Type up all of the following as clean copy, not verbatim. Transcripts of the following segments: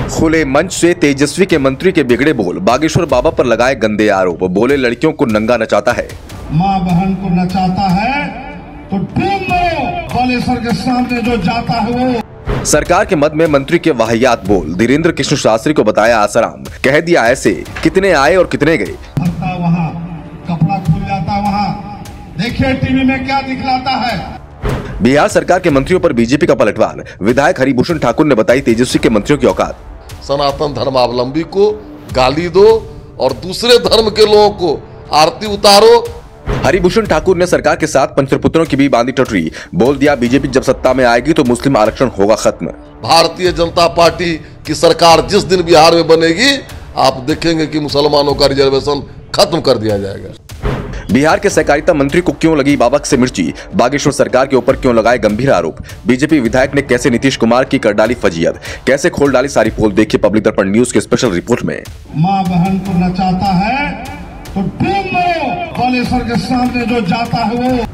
खुले मंच से तेजस्वी के मंत्री के बिगड़े बोल, बागेश्वर बाबा पर लगाए गंदे आरोप। बोले लड़कियों को नंगा नचाता है, माँ बहन को नचाता है तो ढूंढ लो, बालेश्वर के सामने जो जाता है वो। सरकार के मद में मंत्री के वाहियात बोल, धीरेन्द्र कृष्ण शास्त्री को बताया आसाराम, कह दिया ऐसे, कितने आए और कितने गए। वहाँ कपड़ा खुल जाता, वहाँ देखिए टीवी में क्या दिखलाता है। बिहार सरकार के मंत्रियों पर बीजेपी का पलटवार, विधायक हरिभूषण ठाकुर ने बताई तेजस्वी के मंत्रियों की औकात। सनातन धर्मावलंबी को गाली दो और दूसरे धर्म के लोगों को आरती उतारो। हरिभूषण ठाकुर ने सरकार के साथ पंचपुत्रों की भी बांधी टटरी, बोल दिया बीजेपी जब सत्ता में आएगी तो मुस्लिम आरक्षण होगा खत्म। भारतीय जनता पार्टी की सरकार जिस दिन बिहार में बनेगी, आप देखेंगे कि मुसलमानों का रिजर्वेशन खत्म कर दिया जाएगा। बिहार के सहकारिता मंत्री को क्यों लगी बाबा से मिर्ची, बागेश्वर सरकार के ऊपर क्यों लगाए गंभीर आरोप। बीजेपी विधायक ने कैसे नीतीश कुमार की कर डाली फजीयत, कैसे खोल डाली सारी पोल, देखिए पब्लिक दर्पण न्यूज के स्पेशल रिपोर्ट में। माँ बहन को नचाता है तो ढूंढ लो, बालेश्वर के सामने जो जाता है वो।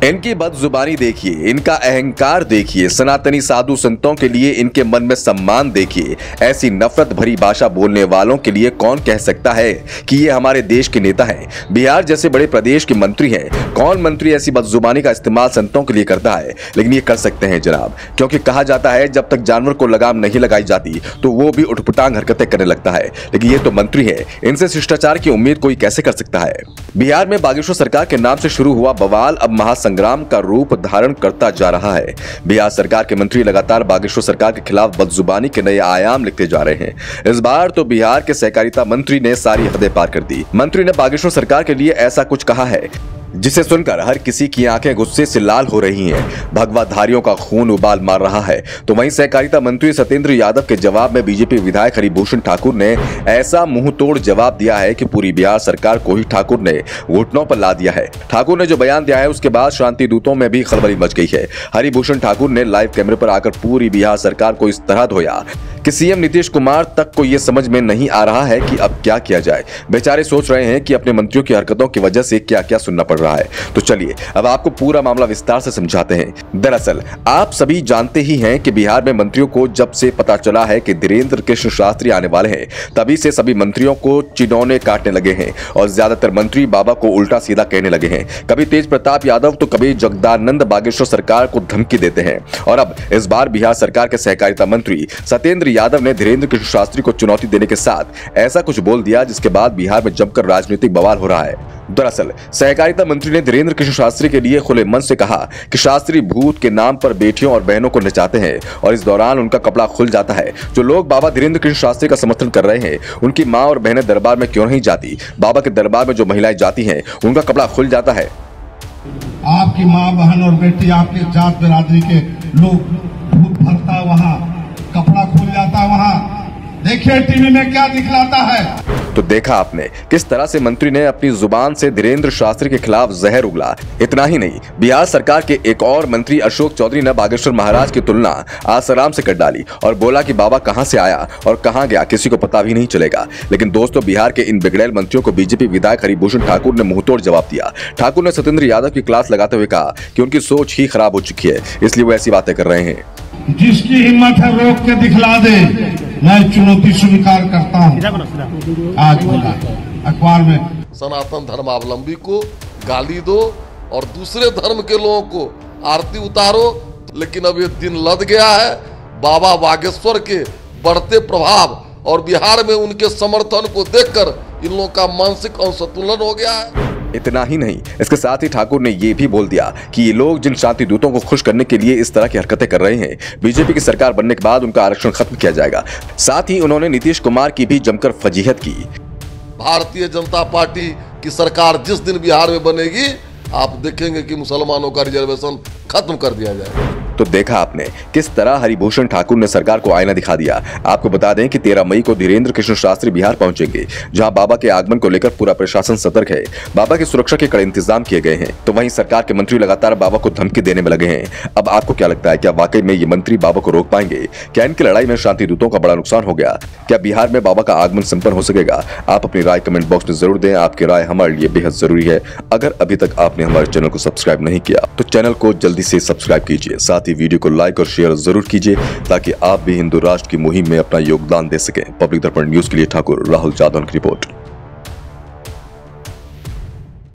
इनकी बदजुबानी देखिए, इनका अहंकार देखिए, सनातनी साधु संतों के लिए इनके मन में सम्मान देखिए। ऐसी नफरत भरी भाषा बोलने वालों के लिए कौन कह सकता है कि ये हमारे देश के नेता हैं। बिहार जैसे बड़े प्रदेश के मंत्री हैं, कौन मंत्री ऐसी बदजुबानी का इस्तेमाल संतों के लिए करता है। लेकिन ये कर सकते हैं जनाब, क्योंकि कहा जाता है जब तक जानवर को लगाम नहीं लगाई जाती तो वो भी उठपटांग हरकतें करने लगता है। लेकिन ये तो मंत्री है, इनसे शिष्टाचार की उम्मीद कोई कैसे कर सकता है। बिहार में बागेश्वर सरकार के नाम से शुरू हुआ बवाल अब महासंग्राम का रूप धारण करता जा रहा है। बिहार सरकार के मंत्री लगातार बागेश्वर सरकार के खिलाफ बदजुबानी के नए आयाम लिखते जा रहे हैं। इस बार तो बिहार के सहकारिता मंत्री ने सारी हदें पार कर दी। मंत्री ने बागेश्वर सरकार के लिए ऐसा कुछ कहा है जिसे सुनकर हर किसी की आंखें गुस्से से लाल हो रही हैं। भगवाधारियों का खून उबाल मार रहा है। तो वहीं सहकारिता मंत्री सत्येंद्र यादव के जवाब में बीजेपी विधायक हरिभूषण ठाकुर ने ऐसा मुंह तोड़ जवाब दिया है कि पूरी बिहार सरकार को ही ठाकुर ने घुटनों पर ला दिया है। ठाकुर ने जो बयान दिया है उसके बाद शांति दूतों में भी खलबली मच गई है। हरिभूषण ठाकुर ने लाइव कैमरे पर आकर पूरी बिहार सरकार को इस तरह धोया कि सीएम नीतीश कुमार तक को यह समझ में नहीं आ रहा है कि अब क्या किया जाए। बेचारे सोच रहे हैं कि अपने मंत्रियों की हरकतों की वजह से क्या क्या सुनना पड़ रहा है। तो चलिए अब आपको पूरा मामला विस्तार से समझाते हैं। दरअसल आप सभी जानते ही हैं कि बिहार में मंत्रियों को जब से पता चला है कि धीरेन्द्र कृष्ण शास्त्री आने वाले हैं, तभी से सभी मंत्रियों को चिनौने काटने लगे हैं और ज्यादातर मंत्री बाबा को उल्टा सीधा कहने लगे हैं। कभी तेज प्रताप यादव तो कभी जगदानंद बागेश्वर सरकार को धमकी देते हैं। और अब इस बार बिहार सरकार के सहकारिता मंत्री सत्येंद्र यादव ने धीरेन्द्र कृष्ण शास्त्री को चुनौती देने के साथ ऐसा कुछ बोल दिया जिसके बाद बिहार में जमकर राजनीतिक बवाल हो रहा है। दरअसल सहकारिता मंत्री ने धीरेन्द्र कृष्ण शास्त्री के लिए खुले मन से कहा कि शास्त्री भूत के नाम पर बेटियों और बहनों को नचाते हैं और इस दौरान उनका कपड़ा खुल जाता है। जो लोग बाबा धीरेन्द्र कृष्ण शास्त्री का समर्थन कर रहे हैं उनकी माँ और बहनें दरबार में क्यों नहीं जाती। बाबा के दरबार में जो महिलाएं जाती हैं उनका कपड़ा खुल जाता है। आपकी माँ बहन और बेटी, आपके जात बिरादरी के लोग भूत भरता, वहाँ कपड़ा खुल जाता, वहाँ देखिए टीवी में क्या दिखलाता है। तो देखा आपने किस तरह से मंत्री ने अपनी जुबान से धीरेन्द्र शास्त्री के खिलाफ जहर उगला। इतना ही नहीं, बिहार सरकार के एक और मंत्री अशोक चौधरी ने बागेश्वर महाराज की तुलना आसाराम से कर डाली और बोला कि बाबा कहां से आया और कहां गया किसी को पता भी नहीं चलेगा। लेकिन दोस्तों, बिहार के इन बिगड़ैल मंत्रियों को बीजेपी विधायक हरिभूषण ठाकुर ने मुंहतोड़ जवाब दिया। ठाकुर ने सत्येंद्र यादव की क्लास लगाते हुए कहा कि उनकी सोच ही खराब हो चुकी है, इसलिए वो ऐसी बातें कर रहे हैं। जिसकी हिम्मत है रोक के दिखला दे, मैं चुनौती स्वीकार करता हूँ। आज बोला अखबार में, सनातन धर्मावलंबी को गाली दो और दूसरे धर्म के लोगों को आरती उतारो। लेकिन अब ये दिन लद गया है। बाबा बागेश्वर के बढ़ते प्रभाव और बिहार में उनके समर्थन को देखकर इन लोगों का मानसिक असंतुलन हो गया है। इतना ही नहीं, इसके साथ ही ठाकुर ने यह भी बोल दिया कि ये लोग जिन शांति दूतों को खुश करने के लिए इस तरह की हरकतें कर रहे हैं, बीजेपी की सरकार बनने के बाद उनका आरक्षण खत्म किया जाएगा। साथ ही उन्होंने नीतीश कुमार की भी जमकर फजीहत की। भारतीय जनता पार्टी की सरकार जिस दिन बिहार में बनेगी, आप देखेंगे कि मुसलमानों का रिजर्वेशन खत्म कर दिया जाएगा। तो देखा आपने किस तरह हरिभूषण ठाकुर ने सरकार को आईना दिखा दिया। आपको बता दें कि 13 मई को धीरेन्द्र कृष्ण शास्त्री बिहार पहुंचेंगे, जहां बाबा के आगमन को लेकर पूरा प्रशासन सतर्क है। बाबा की सुरक्षा के कड़े इंतजाम किए गए हैं। तो वहीं सरकार के मंत्री लगातार बाबा को धमकी देने में लगे हैं। अब आपको क्या लगता है, क्या वाकई में ये मंत्री बाबा को रोक पाएंगे? क्या इनकी लड़ाई में शांति दूतों का बड़ा नुकसान हो गया? क्या बिहार में बाबा का आगमन संपन्न हो सकेगा? आप अपनी राय कमेंट बॉक्स में जरूर दें। आपकी राय हमारे लिए बेहद जरूरी है। अगर अभी तक आपने हमारे चैनल को सब्सक्राइब नहीं किया तो चैनल को जल्दी से सब्सक्राइब कीजिए। साथ साथ ही वीडियो को लाइक और शेयर जरूर कीजिए ताकि आप भी हिंदू राष्ट्र की मुहिम में अपना योगदान दे सकें। पब्लिक दर्पण न्यूज के लिए ठाकुर राहुल जादव की रिपोर्ट।